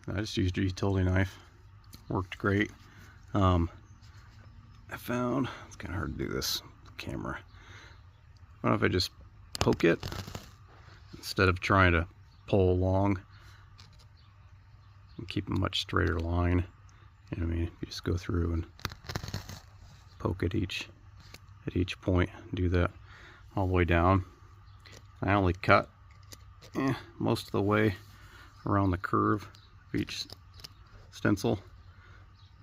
I just used a utility knife. Worked great. I found, it's kind of hard to do this with the camera. I don't know if I just poke it instead of trying to pull along and keep a much straighter line. You know what I mean? You just go through and poke at each point. Do that all the way down. I only cut most of the way around the curve of each stencil.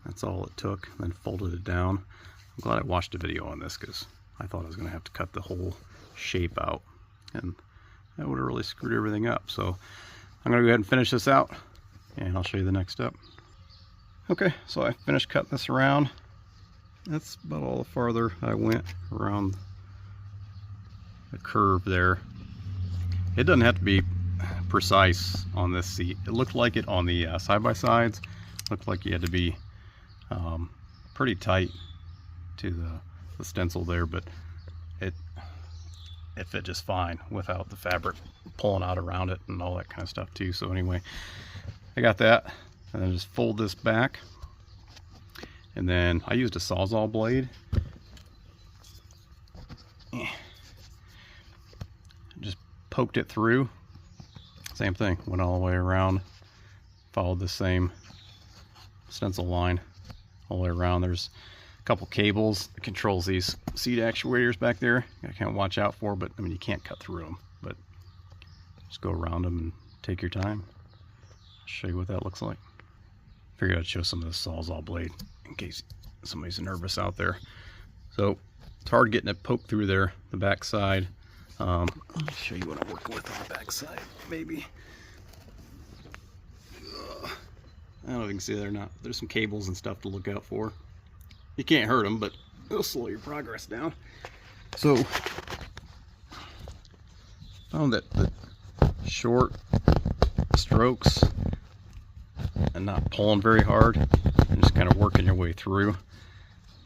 That's all it took. Then folded it down. I'm glad I watched a video on this because I thought I was going to have to cut the whole shape out, and that would have really screwed everything up. So I'm going to go ahead and finish this out, and I'll show you the next step. Okay, so I finished cutting this around. That's about all the farther I went around the curve there. It doesn't have to be precise on this seat. It looked like it on the side-by-sides. Looked like you had to be pretty tight to the stencil there, but it fit just fine without the fabric pulling out around it and all that kind of stuff too. So anyway, I got that, and then just fold this back, and then I used a Sawzall blade. Just poked it through. Same thing, went all the way around, followed the same stencil line all the way around. There's a couple cables that controls these seat actuators back there. I can't watch out for, but I mean, you can't cut through them, but just go around them and take your time. I'll show you what that looks like. Figured I'd show some of the Sawzall blade in case somebody's nervous out there. So it's hard getting it poked through there, the back side. I'll show you what I'm working with on the back side, maybe. I don't know if you can see there or not. There's some cables and stuff to look out for. You can't hurt them, but it'll slow your progress down. So, found that the short strokes and not pulling very hard and just kind of working your way through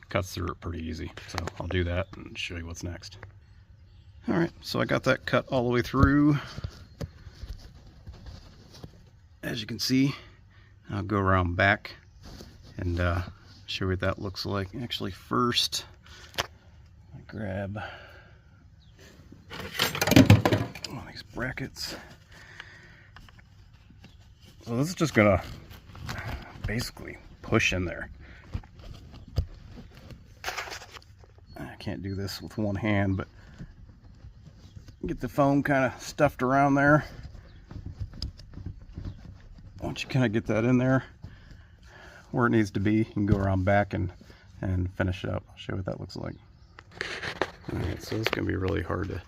cuts through it pretty easy. So I'll do that and show you what's next. Alright, so I got that cut all the way through. As you can see, I'll go around back and show you what that looks like. Actually, first, I grab one of these brackets. So this is just gonna basically push in there. I can't do this with one hand, but get the foam kind of stuffed around there. Once you kind of get that in there where it needs to be, you can go around back and finish it up. I'll show you what that looks like. Alright, so it's going to be really hard to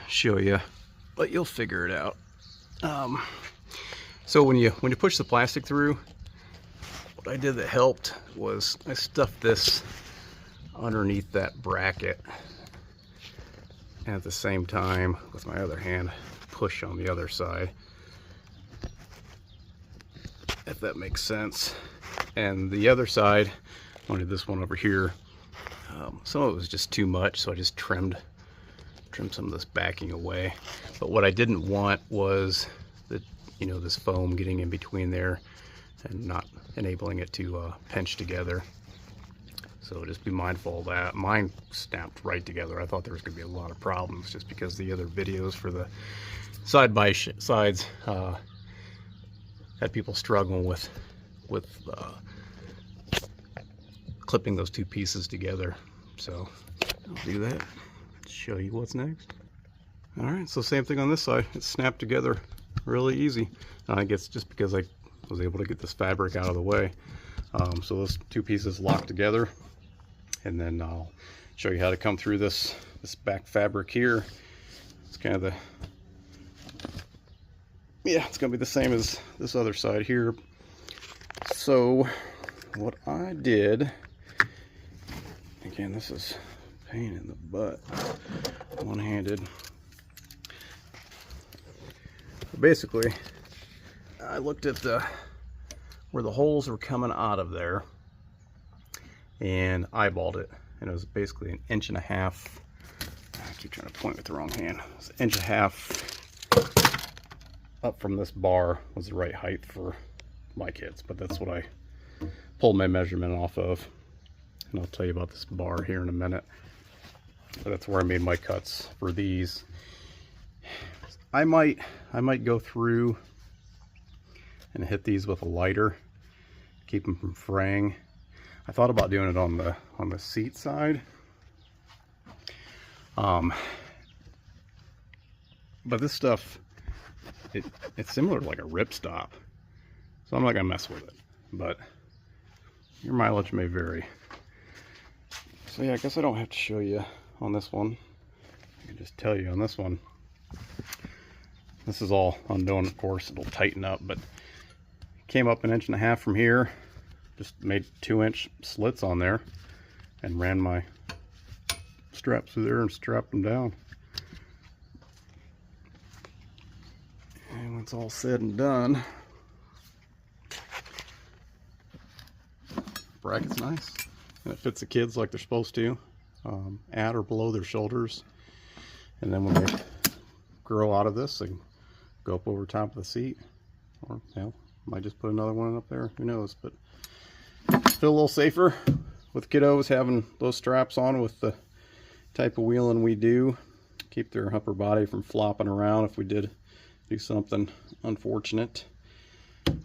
show you, but you'll figure it out. So when you push the plastic through, what I did that helped was I stuffed this underneath that bracket, and at the same time with my other hand push on the other side, if that makes sense. And the other side, I wanted this one over here, some of it was just too much, so I just trimmed some of this backing away. But what I didn't want was the, you know, this foam getting in between there and not enabling it to pinch together. So just be mindful of that. Mine snapped right together. I thought there was going to be a lot of problems just because the other videos for the side-by-sides had people struggling with clipping those two pieces together. So I'll do that. Show you what's next. All right, so same thing on this side. It snapped together really easy. I guess just because I was able to get this fabric out of the way. So those two pieces locked together, and then I'll show you how to come through this back fabric here. It's kind of the, yeah, it's gonna be the same as this other side here. So what I did, again, this is a pain in the butt, one-handed. Basically, I looked at where the holes were coming out of there and eyeballed it, and it was basically 1.5 inches. I keep trying to point with the wrong hand. It's 1.5 inches up from this bar was the right height for my kids, but that's what I pulled my measurement off of. And I'll tell you about this bar here in a minute. But that's where I made my cuts for these. I might go through and hit these with a lighter, keep them from fraying. I thought about doing it on the seat side. But this stuff, it's similar to like a ripstop, so I'm not gonna mess with it. But your mileage may vary. So yeah, I guess I don't have to show you on this one. I can just tell you on this one. This is all unknown, of course. It'll tighten up, but came up 1.5 inches from here. Just made 2-inch slits on there and ran my straps through there and strapped them down. And when it's all said and done, bracket's nice. And it fits the kids like they're supposed to, at or below their shoulders. And then when they grow out of this, they go up over top of the seat. Or, you know, might just put another one up there, who knows. But feel a little safer with kiddos having those straps on with the type of wheeling we do. Keep their upper body from flopping around if we did do something unfortunate.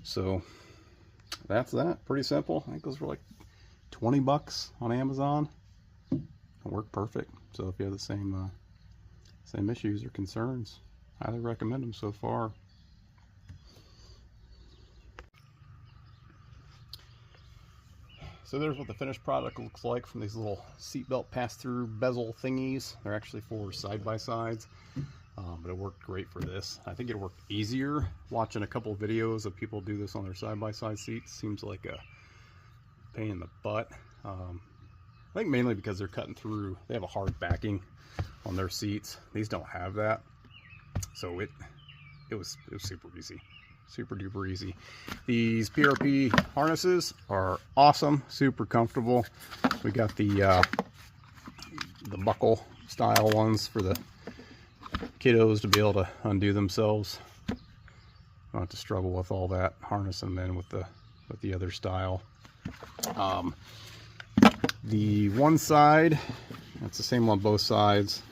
So that's that. Pretty simple. I think those were like 20 bucks on Amazon. It worked perfect. So if you have the same issues or concerns, highly recommend them so far. So there's what the finished product looks like from these little seatbelt pass-through bezel thingies. They're actually for side-by-sides, but it worked great for this. I think it worked easier watching a couple of videos of people do this on their side-by-side seats. Seems like a pain in the butt. I think mainly because they're cutting through, they have a hard backing on their seats. These don't have that. So it was super easy. Super duper easy. These PRP harnesses are awesome, super comfortable. We got the buckle style ones for the kiddos to be able to undo themselves. Not to struggle with all that harnessing them in with the other style. The one side, it's the same on both sides,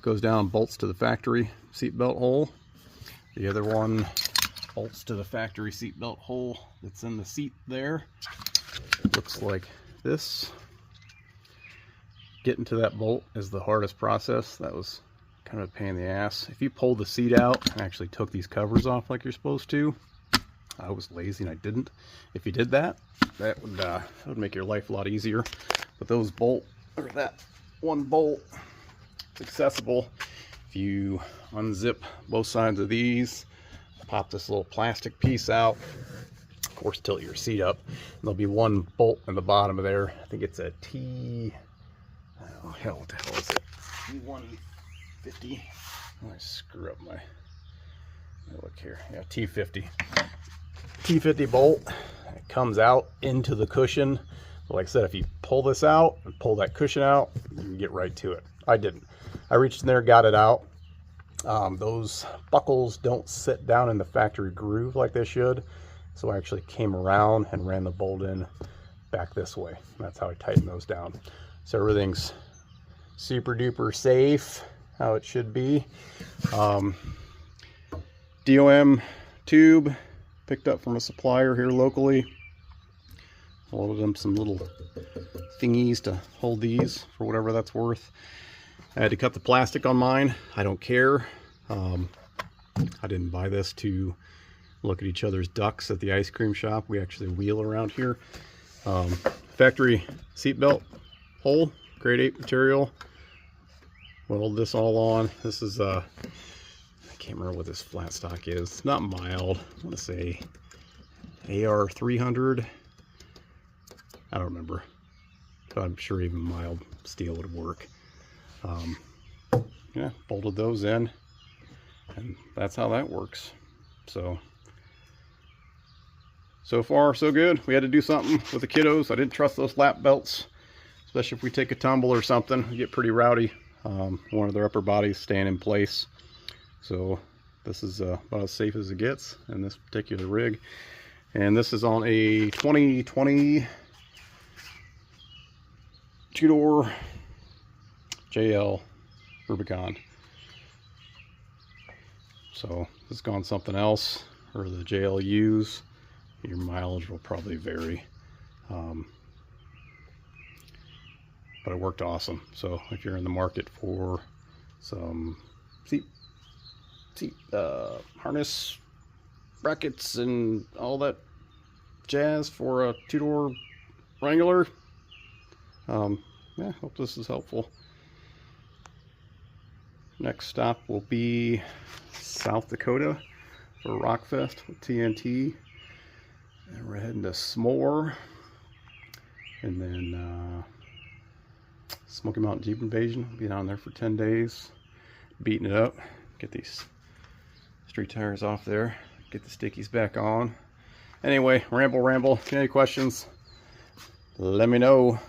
goes down and bolts to the factory seatbelt hole. The other one bolts to the factory seatbelt hole that's in the seat there. It looks like this. Getting to that bolt is the hardest process. That was kind of a pain in the ass. If you pull the seat out and actually took these covers off like you're supposed to, I was lazy and I didn't. If you did that, that would make your life a lot easier. But those that one bolt, it's accessible. If you unzip both sides of these, pop this little plastic piece out, of course tilt your seat up, there'll be one bolt in the bottom of there. I think it's a oh hell, what the hell is it? T150. I screw up my look here. Yeah, T50 bolt. It comes out into the cushion. But like I said, if you pull this out and pull that cushion out, you can get right to it. I didn't. I reached in there, got it out. Those buckles don't sit down in the factory groove like they should, so I actually came around and ran the bolt in back this way. That's how I tightened those down. So everything's super duper safe, how it should be. DOM tube picked up from a supplier here locally. Loaded them some little thingies to hold these for whatever that's worth. I had to cut the plastic on mine. I don't care. I didn't buy this to look at each other's ducks at the ice cream shop. We actually wheel around here. Factory seatbelt hole, grade 8 material. Weld this all on. This is I can't remember what this flat stock is. It's not mild. I want to say AR 300. I don't remember, but I'm sure even mild steel would work. Yeah, bolted those in, and that's how that works. So far so good. We had to do something with the kiddos. I didn't trust those lap belts, especially if we take a tumble or something. We get pretty rowdy. One of their upper bodies staying in place. So this is about as safe as it gets in this particular rig. And this is on a 2020 two-door JL Rubicon. So if it's gone something else, or the JLUs, your mileage will probably vary. But it worked awesome. So if you're in the market for some seat harness brackets and all that jazz for a two-door Wrangler, yeah, hope this is helpful. Next stop will be South Dakota for Rockfest with TNT, and we're heading to S'more, and then Smoky Mountain Jeep Invasion. We'll be down there for 10 days, beating it up, get these street tires off there, get the stickies back on. Anyway, ramble. If you have any questions, let me know.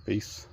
Peace.